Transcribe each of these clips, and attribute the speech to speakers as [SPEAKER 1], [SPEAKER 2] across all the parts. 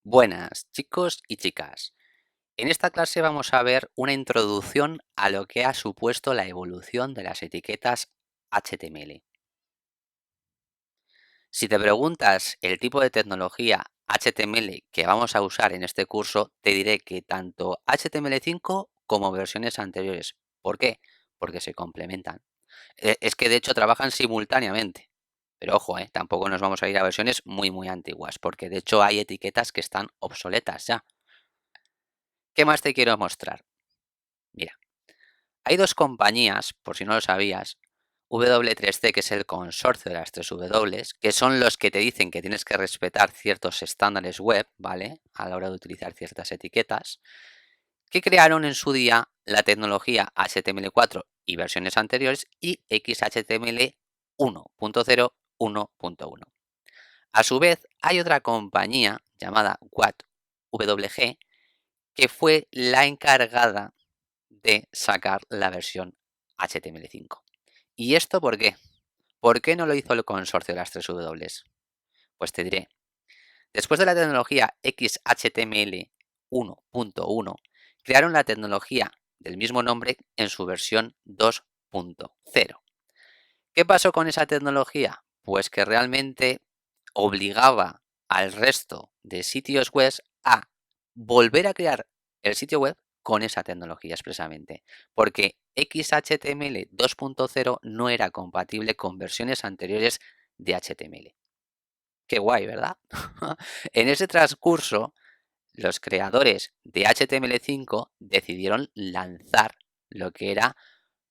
[SPEAKER 1] Buenas, chicos y chicas. En esta clase vamos a ver una introducción a lo que ha supuesto la evolución de las etiquetas HTML. Si te preguntas el tipo de tecnología HTML que vamos a usar en este curso, te diré que tanto HTML5 como versiones anteriores. ¿Por qué? Porque se complementan. Es que de hecho trabajan simultáneamente. Pero ojo, tampoco nos vamos a ir a versiones muy antiguas, porque de hecho hay etiquetas que están obsoletas ya. ¿Qué más te quiero mostrar? Mira, hay dos compañías, por si no lo sabías, W3C, que es el consorcio de las tres W, que son los que te dicen que tienes que respetar ciertos estándares web, ¿vale? A la hora de utilizar ciertas etiquetas, que crearon en su día la tecnología HTML4 y versiones anteriores y XHTML 1.0, 1.1. A su vez, hay otra compañía llamada WG que fue la encargada de sacar la versión HTML5. ¿Y esto por qué? ¿Por qué no lo hizo el consorcio de las tres W? Pues te diré. Después de la tecnología XHTML 1.1, crearon la tecnología del mismo nombre en su versión 2.0. ¿Qué pasó con esa tecnología? Pues que realmente obligaba al resto de sitios web a volver a crear el sitio web con esa tecnología expresamente, porque XHTML 2.0 no era compatible con versiones anteriores de HTML. Qué guay, ¿verdad? En ese transcurso, los creadores de HTML5 decidieron lanzar lo que era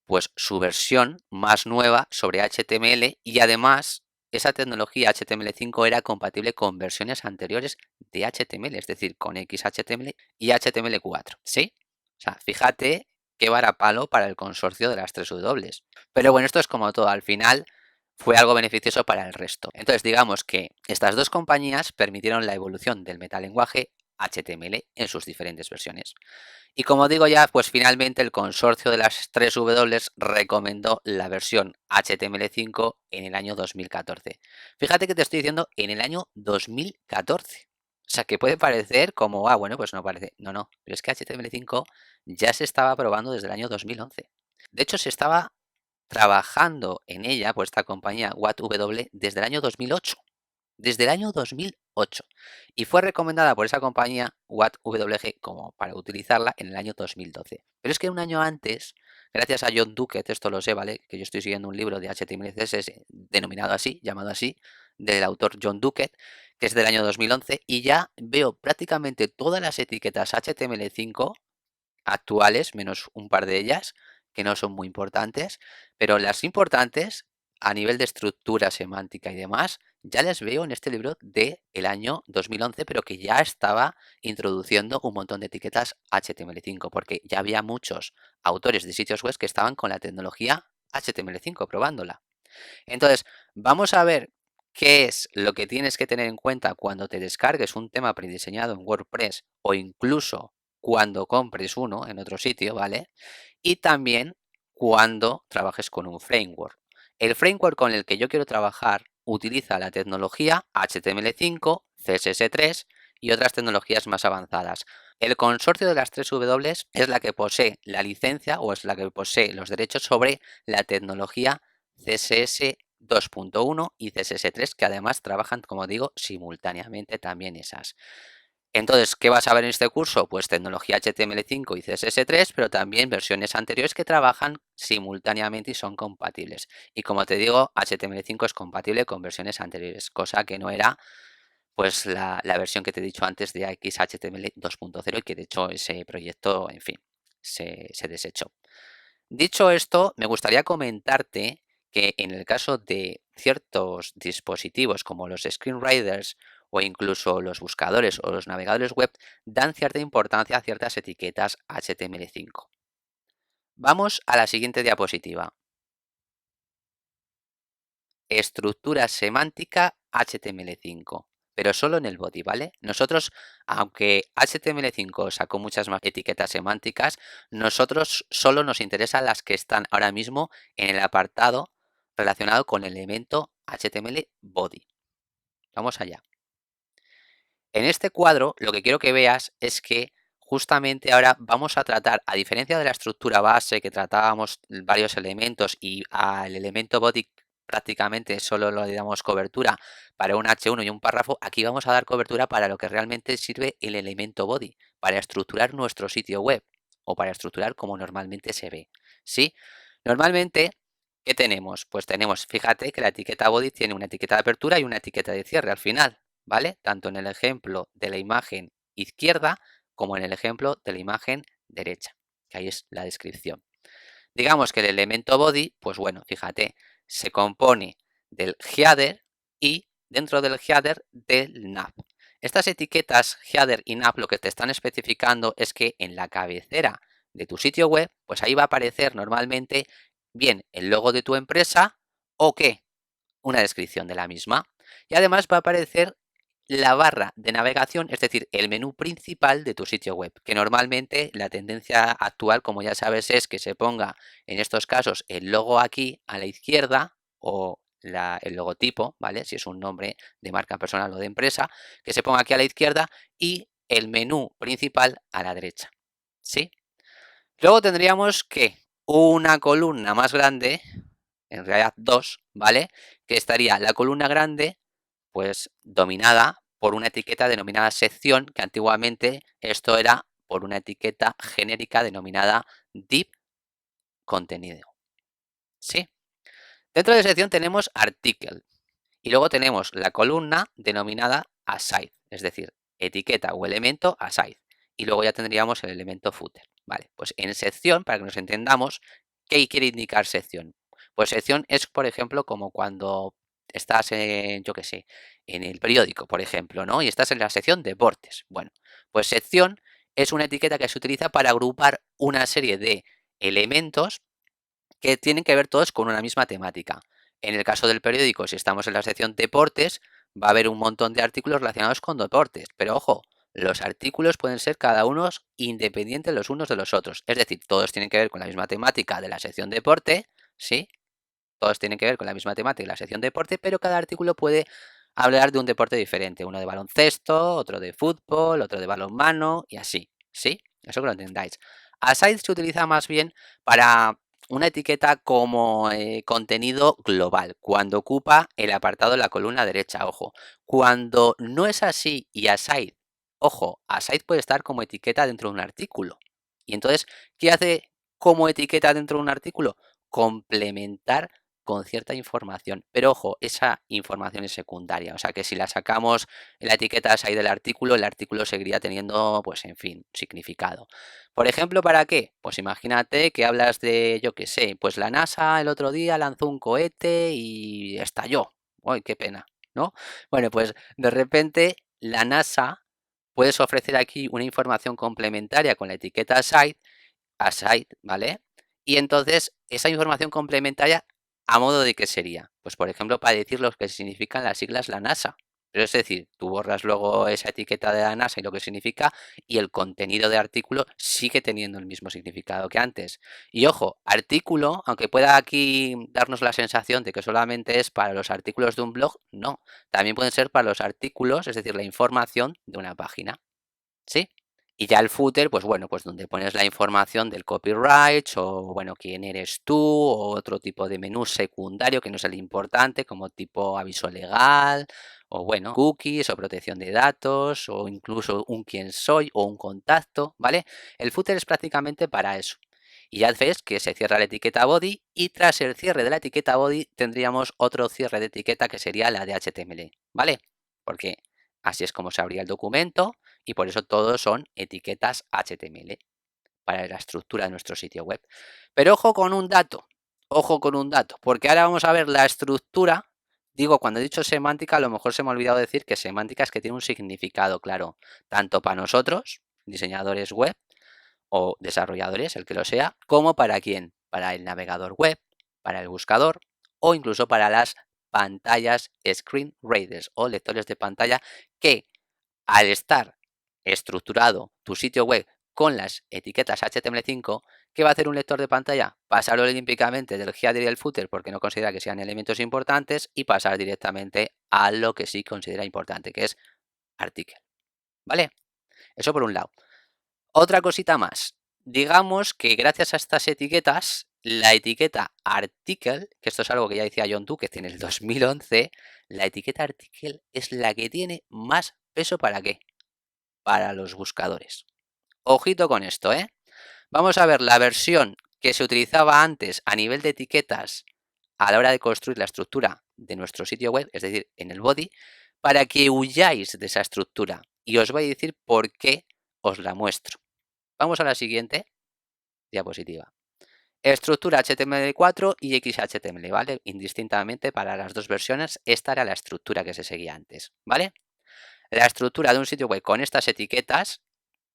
[SPEAKER 1] pues su versión más nueva sobre HTML, y además esa tecnología HTML5 era compatible con versiones anteriores de HTML, es decir, con XHTML y HTML4, ¿sí? O sea, fíjate qué varapalo para el consorcio de las tres W. Pero bueno, esto es como todo, al final fue algo beneficioso para el resto. Entonces, digamos que estas dos compañías permitieron la evolución del metalenguaje HTML en sus diferentes versiones. Y como digo ya, pues finalmente el consorcio de las tres W recomendó la versión HTML5 en el año 2014. Fíjate que te estoy diciendo en el año 2014. O sea, que puede parecer como, bueno, pues no parece. No, pero es que HTML5 ya se estaba probando desde el año 2011. De hecho, se estaba trabajando en ella, por esta compañía WattW, desde el año 2008. Desde el año 2008. Y fue recomendada por esa compañía WattWG como para utilizarla en el año 2012. Pero es que un año antes, gracias a John Duquette, esto lo sé, ¿vale? Que yo estoy siguiendo un libro de HTML y CSS denominado así, llamado así, del autor John Duquette, que es del año 2011, y ya veo prácticamente todas las etiquetas HTML5 actuales, menos un par de ellas, que no son muy importantes, pero las importantes, a nivel de estructura semántica y demás, ya les veo en este libro del año 2011, pero que ya estaba introduciendo un montón de etiquetas HTML5, porque ya había muchos autores de sitios web que estaban con la tecnología HTML5 probándola. Entonces, vamos a ver qué es lo que tienes que tener en cuenta cuando te descargues un tema prediseñado en WordPress o incluso cuando compres uno en otro sitio, ¿vale? Y también cuando trabajes con un framework. El framework con el que yo quiero trabajar utiliza la tecnología HTML5, CSS3 y otras tecnologías más avanzadas. El consorcio de las tres W es la que posee la licencia o es la que posee los derechos sobre la tecnología CSS 2.1 y CSS3, que además trabajan, como digo, simultáneamente también esas. Entonces, ¿qué vas a ver en este curso? Pues tecnología HTML5 y CSS3, pero también versiones anteriores que trabajan simultáneamente y son compatibles. Y como te digo, HTML5 es compatible con versiones anteriores, cosa que no era pues la versión que te he dicho antes de XHTML 2.0, y que de hecho ese proyecto, en fin, se desechó. Dicho esto, me gustaría comentarte que en el caso de ciertos dispositivos como los screenreaders o incluso los buscadores o los navegadores web, dan cierta importancia a ciertas etiquetas HTML5. Vamos a la siguiente diapositiva. Estructura semántica HTML5, pero solo en el body, ¿vale? Nosotros, aunque HTML5 sacó muchas más etiquetas semánticas, nosotros solo nos interesan las que están ahora mismo en el apartado relacionado con el elemento HTML body. Vamos allá. En este cuadro lo que quiero que veas es que justamente ahora vamos a tratar, a diferencia de la estructura base que tratábamos varios elementos y al elemento body prácticamente solo le damos cobertura para un H1 y un párrafo, aquí vamos a dar cobertura para lo que realmente sirve el elemento body, para estructurar nuestro sitio web o para estructurar como normalmente se ve. ¿Sí? Normalmente, ¿qué tenemos? Pues tenemos, fíjate que la etiqueta body tiene una etiqueta de apertura y una etiqueta de cierre al final, ¿vale? Tanto en el ejemplo de la imagen izquierda como en el ejemplo de la imagen derecha, que ahí es la descripción. Digamos que el elemento body, pues bueno, fíjate, se compone del header y dentro del header del nav. Estas etiquetas header y nav lo que te están especificando es que en la cabecera de tu sitio web, pues ahí va a aparecer normalmente bien el logo de tu empresa o qué, una descripción de la misma. Y además va a aparecer la barra de navegación, es decir, el menú principal de tu sitio web, que normalmente la tendencia actual, como ya sabes, es que se ponga en estos casos el logo aquí a la izquierda o el logotipo, ¿vale? Si es un nombre de marca personal o de empresa, que se ponga aquí a la izquierda y el menú principal a la derecha, ¿sí? Luego tendríamos que una columna más grande, en realidad dos, ¿vale? Que estaría la columna grande, pues dominada por una etiqueta denominada sección, que antiguamente esto era por una etiqueta genérica denominada div contenido, ¿sí? Dentro de sección tenemos article y luego tenemos la columna denominada aside, es decir, etiqueta o elemento aside. Y luego ya tendríamos el elemento footer. Vale, pues en sección, para que nos entendamos, ¿qué quiere indicar sección? Pues sección es, por ejemplo, como cuando estás en, yo qué sé, en el periódico, por ejemplo, ¿no? Y estás en la sección deportes. Bueno, pues sección es una etiqueta que se utiliza para agrupar una serie de elementos que tienen que ver todos con una misma temática. En el caso del periódico, si estamos en la sección deportes, va a haber un montón de artículos relacionados con deportes. Pero ojo, los artículos pueden ser cada uno independientes los unos de los otros. Es decir, todos tienen que ver con la misma temática de la sección deporte, ¿sí? Todos tienen que ver con la misma temática de la sección deporte, pero cada artículo puede hablar de un deporte diferente. Uno de baloncesto, otro de fútbol, otro de balonmano y así, ¿sí? Eso que lo entendáis. Aside se utiliza más bien para una etiqueta como contenido global, cuando ocupa el apartado de la columna derecha, ojo. Cuando no es así y aside, ojo, aside puede estar como etiqueta dentro de un artículo. Y entonces, ¿qué hace como etiqueta dentro de un artículo? Complementar con cierta información. Pero ojo, esa información es secundaria. O sea que si la sacamos en la etiqueta aside del artículo, el artículo seguiría teniendo, pues en fin, significado. Por ejemplo, ¿para qué? Pues imagínate que hablas de, yo qué sé, pues la NASA el otro día lanzó un cohete y estalló. ¡Uy, qué pena! ¿No? Bueno, pues de repente la NASA puedes ofrecer aquí una información complementaria con la etiqueta aside, ¿vale? Y entonces esa información complementaria, ¿a modo de qué sería? Pues por ejemplo, para decir lo que significan las siglas la NASA. Pero es decir, tú borras luego esa etiqueta de la NASA y lo que significa, y el contenido de artículo sigue teniendo el mismo significado que antes. Y ojo, artículo, aunque pueda aquí darnos la sensación de que solamente es para los artículos de un blog, no. También pueden ser para los artículos, es decir, la información de una página. ¿Sí? Y ya el footer, pues bueno, pues donde pones la información del copyright o bueno, quién eres tú o otro tipo de menú secundario que no es el importante, como tipo aviso legal o bueno, cookies o protección de datos o incluso un quién soy o un contacto, ¿vale? El footer es prácticamente para eso. Y ya ves que se cierra la etiqueta body y tras el cierre de la etiqueta body tendríamos otro cierre de etiqueta que sería la de HTML, ¿vale? Porque así es como se abría el documento y por eso todos son etiquetas HTML para la estructura de nuestro sitio web. Pero ojo con un dato, porque ahora vamos a ver la estructura. Digo, cuando he dicho semántica, a lo mejor se me ha olvidado decir que semántica es que tiene un significado claro, tanto para nosotros, diseñadores web o desarrolladores, el que lo sea, como para quién, para el navegador web, para el buscador o incluso para las pantallas screen readers o lectores de pantalla que al estar estructurado tu sitio web con las etiquetas HTML5, ¿qué va a hacer un lector de pantalla? Pasarlo olímpicamente del header y el footer porque no considera que sean elementos importantes y pasar directamente a lo que sí considera importante, que es article. ¿vale? Eso por un lado. Otra cosita más. Digamos que gracias a estas etiquetas, la etiqueta article, que esto es algo que ya decía John Duquette en el 2011, la etiqueta article es la que tiene más peso ¿para qué? Para los buscadores. Ojito con esto, ¿eh? Vamos a ver la versión que se utilizaba antes a nivel de etiquetas a la hora de construir la estructura de nuestro sitio web, es decir, en el body, para que huyáis de esa estructura. Y os voy a decir por qué os la muestro. Vamos a la siguiente diapositiva. Estructura HTML4 y XHTML, ¿vale? Indistintamente para las dos versiones, esta era la estructura que se seguía antes, ¿vale? La estructura de un sitio web con estas etiquetas,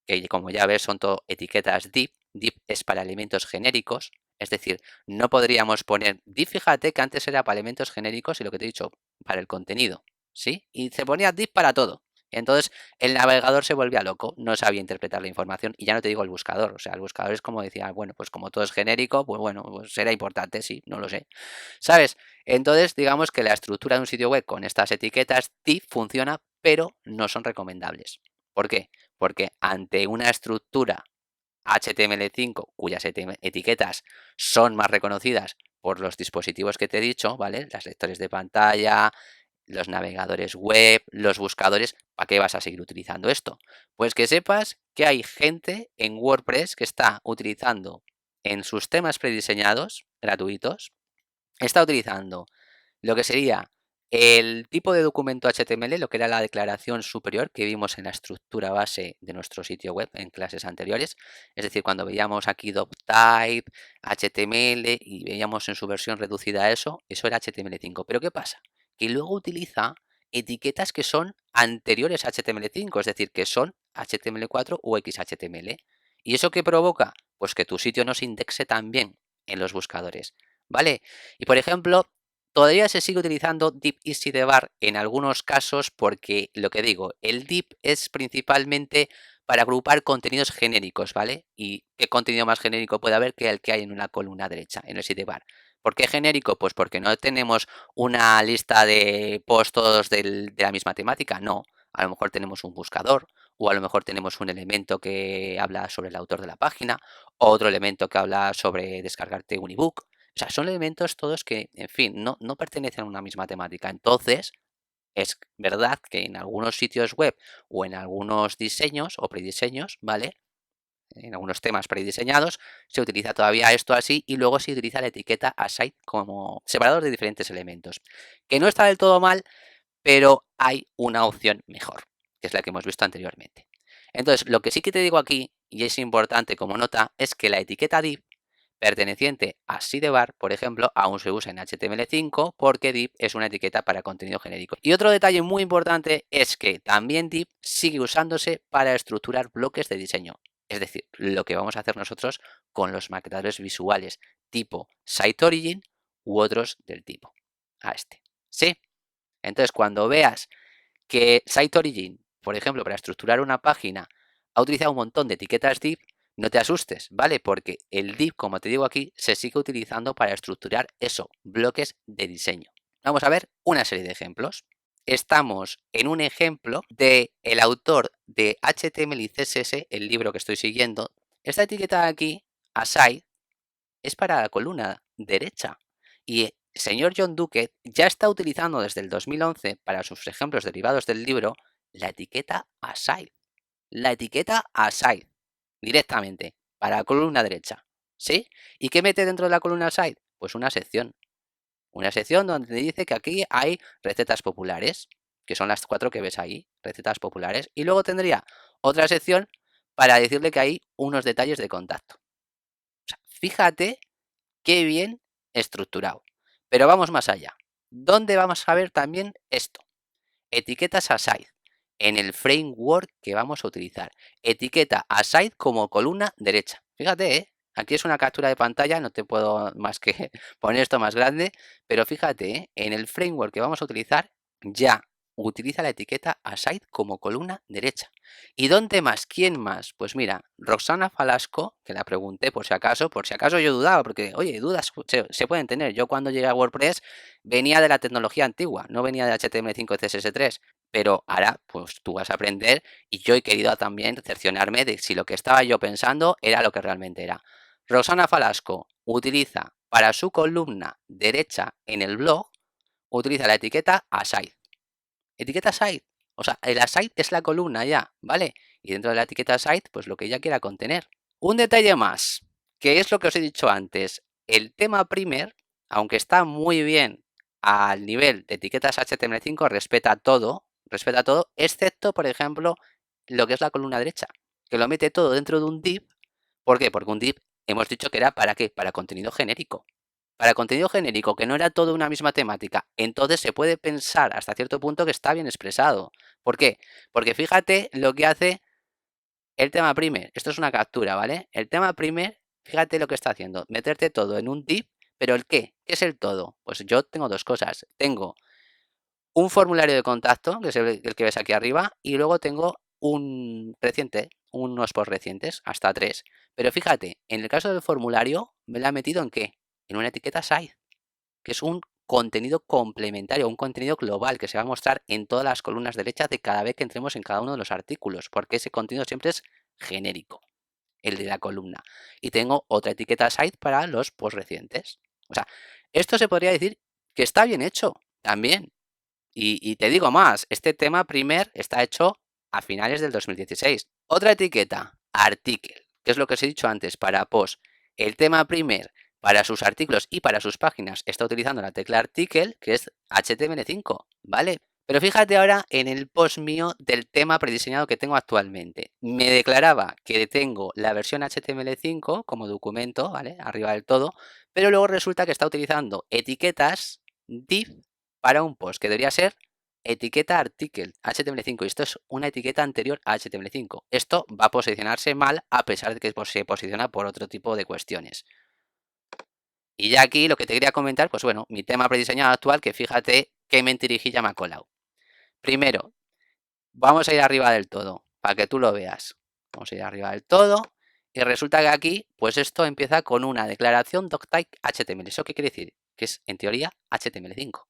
[SPEAKER 1] que como ya ves son todo etiquetas div, div es para elementos genéricos, es decir, no podríamos poner div, fíjate que antes era para elementos genéricos y lo que te he dicho, para el contenido, ¿sí? Y se ponía div para todo. Entonces el navegador se volvía loco, no sabía interpretar la información y ya no te digo el buscador, o sea, el buscador es como decía, bueno, pues como todo es genérico, pues bueno, pues será importante, sí, no lo sé, ¿sabes? Entonces digamos que la estructura de un sitio web con estas etiquetas div funciona, pero no son recomendables. ¿Por qué? Porque ante una estructura HTML5 cuyas etiquetas son más reconocidas por los dispositivos que te he dicho, ¿vale? Las lectores de pantalla, los navegadores web, los buscadores, ¿para qué vas a seguir utilizando esto? Pues que sepas que hay gente en WordPress que está utilizando en sus temas prediseñados, gratuitos, está utilizando lo que sería el tipo de documento HTML, lo que era la declaración superior que vimos en la estructura base de nuestro sitio web en clases anteriores. Es decir, cuando veíamos aquí doctype, HTML y veíamos en su versión reducida eso era HTML5. Pero ¿qué pasa? Que luego utiliza etiquetas que son anteriores a HTML5, es decir, que son HTML4 o XHTML. ¿Y eso qué provoca? Pues que tu sitio no se indexe tan bien en los buscadores, ¿vale? Y por ejemplo, todavía se sigue utilizando div easy debar en algunos casos porque, lo que digo, el div es principalmente para agrupar contenidos genéricos, ¿vale? ¿Y qué contenido más genérico puede haber que el que hay en una columna derecha, en el sidebar? ¿Por qué genérico? Pues porque no tenemos una lista de posts todos de la misma temática, no. A lo mejor tenemos un buscador o a lo mejor tenemos un elemento que habla sobre el autor de la página, o otro elemento que habla sobre descargarte un ebook. O sea, son elementos todos que, en fin, no pertenecen a una misma temática. Entonces, es verdad que en algunos sitios web o en algunos diseños o prediseños, ¿vale? En algunos temas prediseñados se utiliza todavía esto así y luego se utiliza la etiqueta aside como separador de diferentes elementos. Que no está del todo mal, pero hay una opción mejor, que es la que hemos visto anteriormente. Entonces, lo que sí que te digo aquí, y es importante como nota, es que la etiqueta div perteneciente a sidebar, por ejemplo, aún se usa en HTML5 porque div es una etiqueta para contenido genérico. Y otro detalle muy importante es que también div sigue usándose para estructurar bloques de diseño. Es decir, lo que vamos a hacer nosotros con los maquetadores visuales tipo Site Origin u otros del tipo a este. ¿Sí? Entonces, cuando veas que Site Origin, por ejemplo, para estructurar una página, ha utilizado un montón de etiquetas div, no te asustes, ¿vale? Porque el div, como te digo aquí, se sigue utilizando para estructurar eso, bloques de diseño. Vamos a ver una serie de ejemplos. Estamos en un ejemplo de el autor de HTML y CSS, el libro que estoy siguiendo. Esta etiqueta de aquí, aside, es para la columna derecha. Y el señor John Duquette ya está utilizando desde el 2011 para sus ejemplos derivados del libro la etiqueta aside. La etiqueta aside directamente para la columna derecha. ¿Sí? ¿Y qué mete dentro de la columna aside? Pues una sección. Una sección donde dice que aquí hay recetas populares, que son las 4 que ves ahí, recetas populares. Y luego tendría otra sección para decirle que hay unos detalles de contacto. O sea, fíjate qué bien estructurado. Pero vamos más allá. ¿Dónde vamos a ver también esto? Etiquetas aside. En el framework que vamos a utilizar. Etiqueta aside como columna derecha. Fíjate, ¿eh? Aquí es una captura de pantalla, no te puedo más que poner esto más grande, pero fíjate, ¿eh? En el framework que vamos a utilizar, ya utiliza la etiqueta aside como columna derecha. ¿Y dónde más? ¿Quién más? Pues mira, Roxana Falasco, que la pregunté por si acaso yo dudaba, porque, oye, dudas se pueden tener. Yo cuando llegué a WordPress venía de la tecnología antigua, no venía de HTML5 y CSS3, pero ahora pues tú vas a aprender y yo he querido también cerciorarme de si lo que estaba yo pensando era lo que realmente era. Roxana Falasco utiliza para su columna derecha en el blog, utiliza la etiqueta aside. Etiqueta aside. O sea, el aside es la columna ya, ¿vale? Y dentro de la etiqueta aside, pues lo que ella quiera contener. Un detalle más, que es lo que os he dicho antes. El tema primer, aunque está muy bien al nivel de etiquetas HTML5, respeta todo, excepto, por ejemplo, lo que es la columna derecha, que lo mete todo dentro de un div. ¿Por qué? Porque un div hemos dicho que era ¿para qué? Para contenido genérico. Para contenido genérico, que no era todo una misma temática, entonces se puede pensar hasta cierto punto que está bien expresado. ¿Por qué? Porque fíjate lo que hace el tema primer. Esto es una captura, ¿vale? El tema primer, fíjate lo que está haciendo. Meterte todo en un div, pero ¿el qué? ¿Qué es el todo? Pues yo tengo dos cosas. Tengo un formulario de contacto, que es el que ves aquí arriba, y luego tengo un reciente, unos post recientes, hasta 3. Pero fíjate, en el caso del formulario, me la he metido en qué? En una etiqueta side, que es un contenido complementario, un contenido global que se va a mostrar en todas las columnas derechas de cada vez que entremos en cada uno de los artículos, porque ese contenido siempre es genérico, el de la columna. Y tengo otra etiqueta side para los post recientes. O sea, esto se podría decir que está bien hecho también. Y te digo más, este tema primer está hecho a finales del 2016. Otra etiqueta, article, que es lo que os he dicho antes, para post. El tema primer para sus artículos y para sus páginas está utilizando la tecla article, que es HTML5, ¿vale? Pero fíjate ahora en el post mío del tema prediseñado que tengo actualmente. Me declaraba que tengo la versión HTML5 como documento, ¿vale? Arriba del todo, pero luego resulta que está utilizando etiquetas div para un post, que debería ser etiqueta article HTML5, y esto es una etiqueta anterior a HTML5. Esto va a posicionarse mal a pesar de que se posiciona por otro tipo de cuestiones. Y ya aquí lo que te quería comentar, pues bueno, mi tema prediseñado actual, que fíjate qué mentirijilla me ha colado. Primero, vamos a ir arriba del todo, para que tú lo veas. Vamos a ir arriba del todo, y resulta que aquí, pues esto empieza con una declaración doctype HTML. ¿Eso qué quiere decir? Que es, en teoría, HTML5.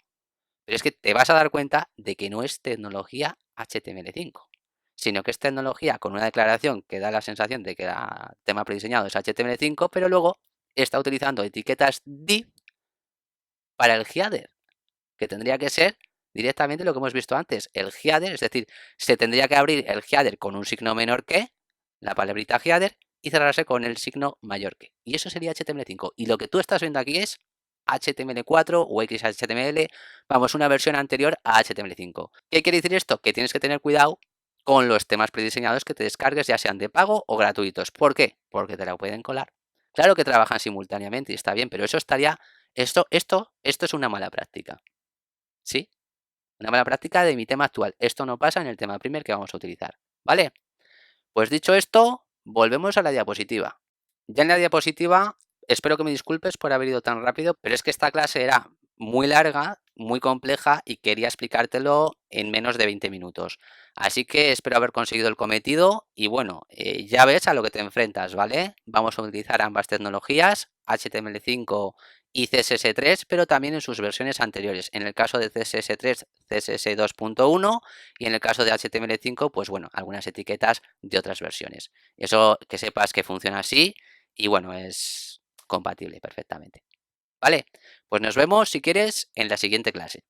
[SPEAKER 1] Pero es que te vas a dar cuenta de que no es tecnología HTML5, sino que es tecnología con una declaración que da la sensación de que el tema prediseñado es HTML5, pero luego está utilizando etiquetas div para el header, que tendría que ser directamente lo que hemos visto antes, el header, es decir, se tendría que abrir el header con un signo menor que, la palabrita header, y cerrarse con el signo mayor que. Y eso sería HTML5. Y lo que tú estás viendo aquí es HTML4 o XHTML, vamos, una versión anterior a HTML5. ¿Qué quiere decir esto? Que tienes que tener cuidado con los temas prediseñados que te descargues, ya sean de pago o gratuitos. ¿Por qué? Porque te la pueden colar. Claro que trabajan simultáneamente y está bien, pero eso estaría, esto es una mala práctica. ¿Sí? Una mala práctica de mi tema actual. Esto no pasa en el tema primer que vamos a utilizar. ¿Vale? Pues dicho esto, volvemos a la diapositiva. Ya en la diapositiva, espero que me disculpes por haber ido tan rápido, pero es que esta clase era muy larga, muy compleja y quería explicártelo en menos de 20 minutos. Así que espero haber conseguido el cometido y bueno, ya ves a lo que te enfrentas, ¿vale? Vamos a utilizar ambas tecnologías, HTML5 y CSS3, pero también en sus versiones anteriores. En el caso de CSS3, CSS 2.1 y en el caso de HTML5, pues bueno, algunas etiquetas de otras versiones. Eso que sepas que funciona así y bueno, es compatible perfectamente. ¿Vale? Pues nos vemos si quieres en la siguiente clase.